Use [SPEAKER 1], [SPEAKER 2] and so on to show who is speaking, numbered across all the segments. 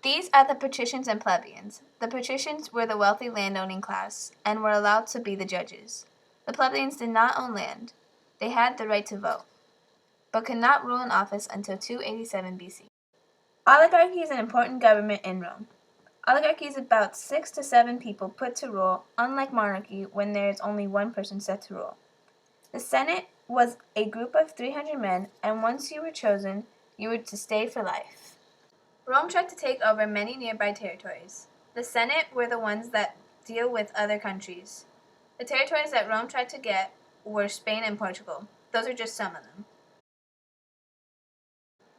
[SPEAKER 1] These are the patricians and plebeians. The patricians were the wealthy landowning class and were allowed to be the judges. The plebeians did not own land. They had the right to vote, but could not rule in office until 287 BC. Oligarchy is an important government in Rome. Oligarchy is about 6 to 7 people put to rule, unlike monarchy when there is only one person set to rule. The Senate was a group of 300 men, and once you were chosen, you were to stay for life. Rome tried to take over many nearby territories. The Senate were the ones that deal with other countries. The territories that Rome tried to get were Spain and Portugal. Those are just some of them.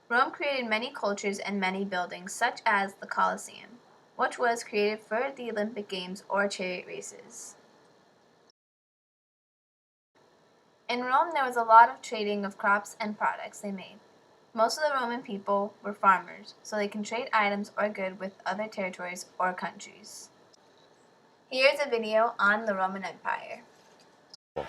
[SPEAKER 1] Rome created many cultures and many buildings, such as the Colosseum, which was created for the Olympic Games or chariot races. In Rome, there was a lot of trading of crops and products they made. Most of the Roman people were farmers, so they can trade items or goods with other territories or countries. Here's a video on the Roman Empire.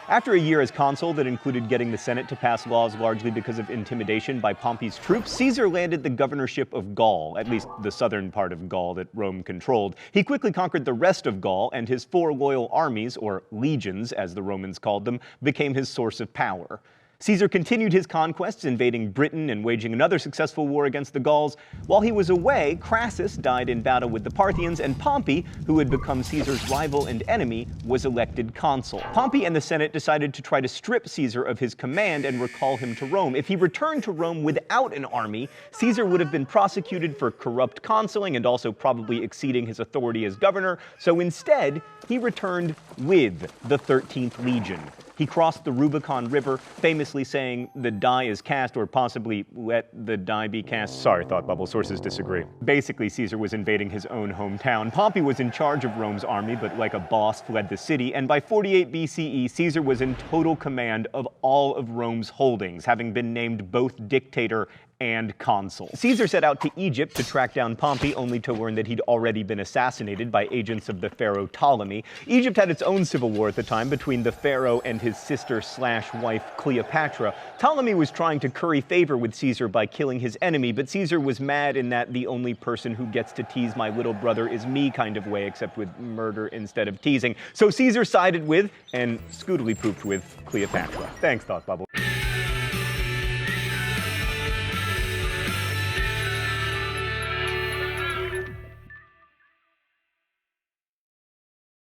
[SPEAKER 2] After a year as consul that included getting the Senate to pass laws largely because of intimidation by Pompey's troops, Caesar landed the governorship of Gaul, at least the southern part of Gaul that Rome controlled. He quickly conquered the rest of Gaul, and his 4 loyal armies, or legions as the Romans called them, became his source of power. Caesar continued his conquests, invading Britain and waging another successful war against the Gauls. While he was away, Crassus died in battle with the Parthians, and Pompey, who had become Caesar's rival and enemy, was elected consul. Pompey and the Senate decided to try to strip Caesar of his command and recall him to Rome. If he returned to Rome without an army, Caesar would have been prosecuted for corrupt consuling and also probably exceeding his authority as governor, so instead, he returned with the 13th Legion. He crossed the Rubicon River, famously saying, "The die is cast," or possibly, "Let the die be cast." Sorry, Thought Bubble, sources disagree. Basically, Caesar was invading his own hometown. Pompey was in charge of Rome's army, but like a boss fled the city, and by 48 BCE, Caesar was in total command of all of Rome's holdings, having been named both dictator and consul. Caesar set out to Egypt to track down Pompey, only to learn that he'd already been assassinated by agents of the pharaoh Ptolemy. Egypt had its own civil war at the time between the pharaoh and his sister/wife Cleopatra. Ptolemy was trying to curry favor with Caesar by killing his enemy, but Caesar was mad in that the only person who gets to tease my little brother is me kind of way, except with murder instead of teasing. So Caesar sided with, and scootily pooped with, Cleopatra. Thanks, Thought Bubble.